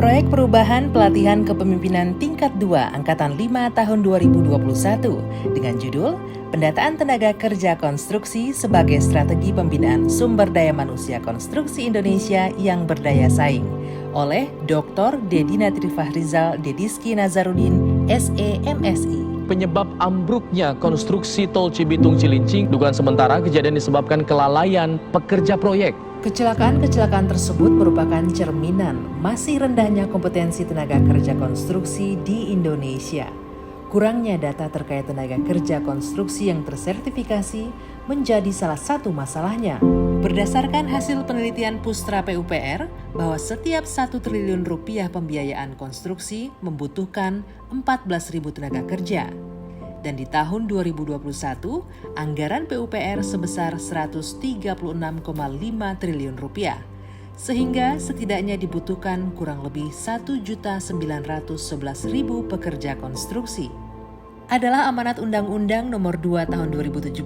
Proyek Perubahan Pelatihan Kepemimpinan Tingkat 2 Angkatan 5 tahun 2021 dengan judul Pendataan Tenaga Kerja Konstruksi sebagai Strategi Pembinaan Sumber Daya Manusia Konstruksi Indonesia yang Berdaya Saing oleh Dr. Dedina Trifahrizal Dediski Nazarudin, SEMSI. Penyebab ambruknya konstruksi tol Cibitung Cilincing, dugaan sementara kejadian disebabkan kelalaian pekerja proyek. Kecelakaan-kecelakaan tersebut merupakan cerminan masih rendahnya kompetensi tenaga kerja konstruksi di Indonesia. Kurangnya data terkait tenaga kerja konstruksi yang tersertifikasi menjadi salah satu masalahnya. Berdasarkan hasil penelitian Pustra PUPR, bahwa setiap 1 triliun rupiah pembiayaan konstruksi membutuhkan 14.000 tenaga kerja. Dan di tahun 2021, anggaran PUPR sebesar 136,5 triliun rupiah, sehingga setidaknya dibutuhkan kurang lebih 1.911.000 pekerja konstruksi. Adalah amanat Undang-Undang Nomor 2 Tahun 2017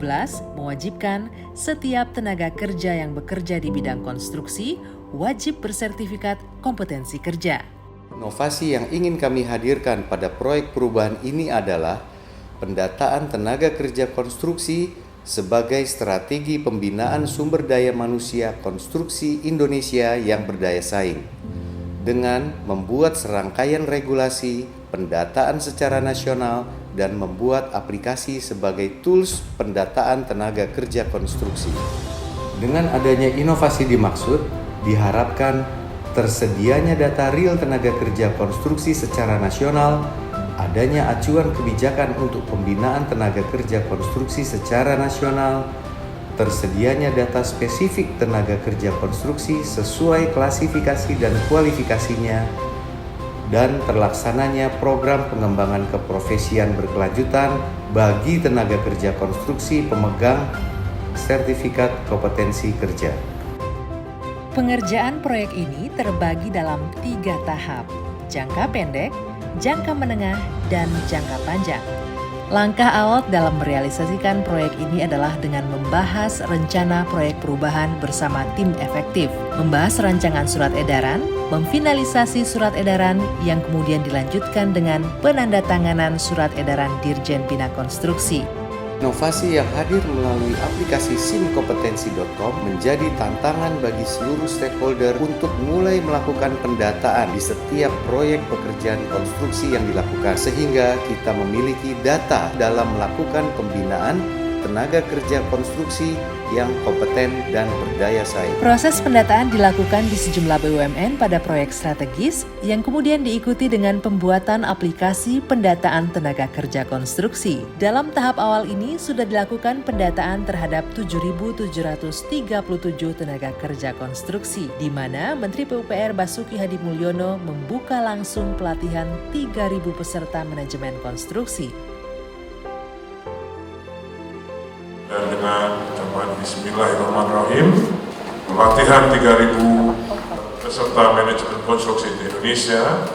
mewajibkan setiap tenaga kerja yang bekerja di bidang konstruksi wajib bersertifikat kompetensi kerja. Inovasi yang ingin kami hadirkan pada proyek perubahan ini adalah pendataan tenaga kerja konstruksi sebagai strategi pembinaan sumber daya manusia konstruksi Indonesia yang berdaya saing, dengan membuat serangkaian regulasi, pendataan secara nasional, dan membuat aplikasi sebagai tools pendataan tenaga kerja konstruksi. Dengan adanya inovasi dimaksud, diharapkan tersedianya data real tenaga kerja konstruksi secara nasional, adanya acuan kebijakan untuk pembinaan tenaga kerja konstruksi secara nasional, tersedianya data spesifik tenaga kerja konstruksi sesuai klasifikasi dan kualifikasinya, dan terlaksananya program pengembangan keprofesian berkelanjutan bagi tenaga kerja konstruksi pemegang sertifikat kompetensi kerja. Pengerjaan proyek ini terbagi dalam 3 tahap, jangka pendek, jangka menengah, dan jangka panjang. Langkah awal dalam merealisasikan proyek ini adalah dengan membahas rencana proyek perubahan bersama tim efektif, membahas rancangan surat edaran, memfinalisasi surat edaran yang kemudian dilanjutkan dengan penandatanganan surat edaran Dirjen Bina Konstruksi. Inovasi yang hadir melalui aplikasi simkompetensi.com menjadi tantangan bagi seluruh stakeholder untuk mulai melakukan pendataan di setiap proyek pekerjaan konstruksi yang dilakukan, sehingga kita memiliki data dalam melakukan pembinaan tenaga kerja konstruksi yang kompeten dan berdaya saing. Proses pendataan dilakukan di sejumlah BUMN pada proyek strategis yang kemudian diikuti dengan pembuatan aplikasi pendataan tenaga kerja konstruksi. Dalam tahap awal ini sudah dilakukan pendataan terhadap 7.737 tenaga kerja konstruksi, di mana Menteri PUPR Basuki Hadi Mulyono membuka langsung pelatihan 3.000 peserta manajemen konstruksi. Dan dengan ucapan Bismillahirrahmanirrahim, pelatihan 3.000 peserta manajemen konstruksi di Indonesia,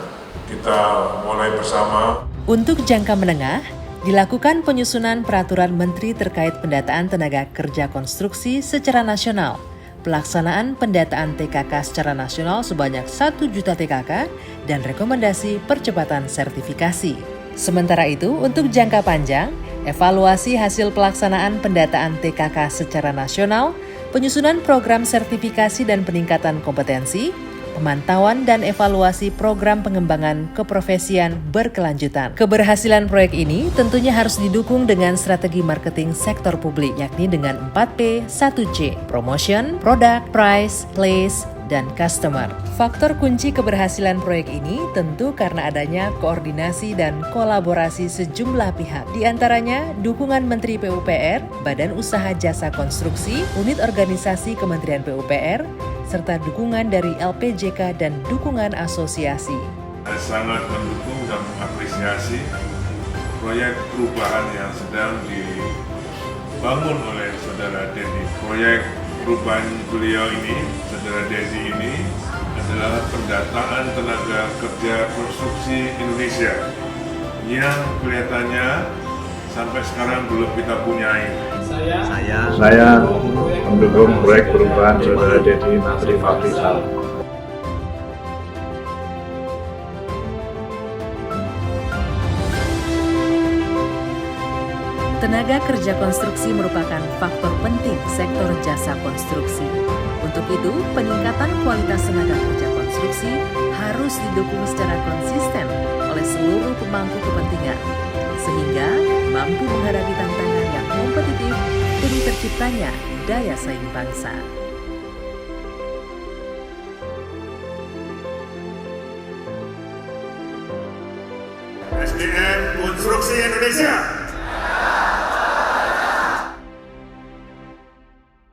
kita mulai bersama. Untuk jangka menengah, dilakukan penyusunan peraturan menteri terkait pendataan tenaga kerja konstruksi secara nasional, pelaksanaan pendataan TKK secara nasional sebanyak 1 juta TKK, dan rekomendasi percepatan sertifikasi. Sementara itu, untuk jangka panjang, evaluasi hasil pelaksanaan pendataan TKK secara nasional, penyusunan program sertifikasi dan peningkatan kompetensi, pemantauan dan evaluasi program pengembangan keprofesian berkelanjutan. Keberhasilan proyek ini tentunya harus didukung dengan strategi marketing sektor publik, yakni dengan 4P, 1C, promotion, product, price, place, dan customer. Faktor kunci keberhasilan proyek ini tentu karena adanya koordinasi dan kolaborasi sejumlah pihak. Di antaranya dukungan Menteri PUPR, Badan Usaha Jasa Konstruksi, unit organisasi Kementerian PUPR, serta dukungan dari LPJK dan dukungan asosiasi. Saya sangat mendukung dan mengapresiasi proyek perubahan yang sedang dibangun oleh Saudara Dedi. Proyek perubahan beliau ini, Saudara Dedi ini, adalah pendataan tenaga kerja konstruksi Indonesia yang kelihatannya sampai sekarang belum kita punyai. Saya mendukung proyek perubahan Saudara Dedi Trifahrizal. Tenaga kerja konstruksi merupakan faktor penting sektor jasa konstruksi. Untuk itu, peningkatan kualitas tenaga kerja konstruksi harus didukung secara konsisten oleh seluruh pemangku kepentingan, sehingga mampu menghadapi tantangan yang kompetitif demi terciptanya daya saing bangsa. SDM Konstruksi Indonesia.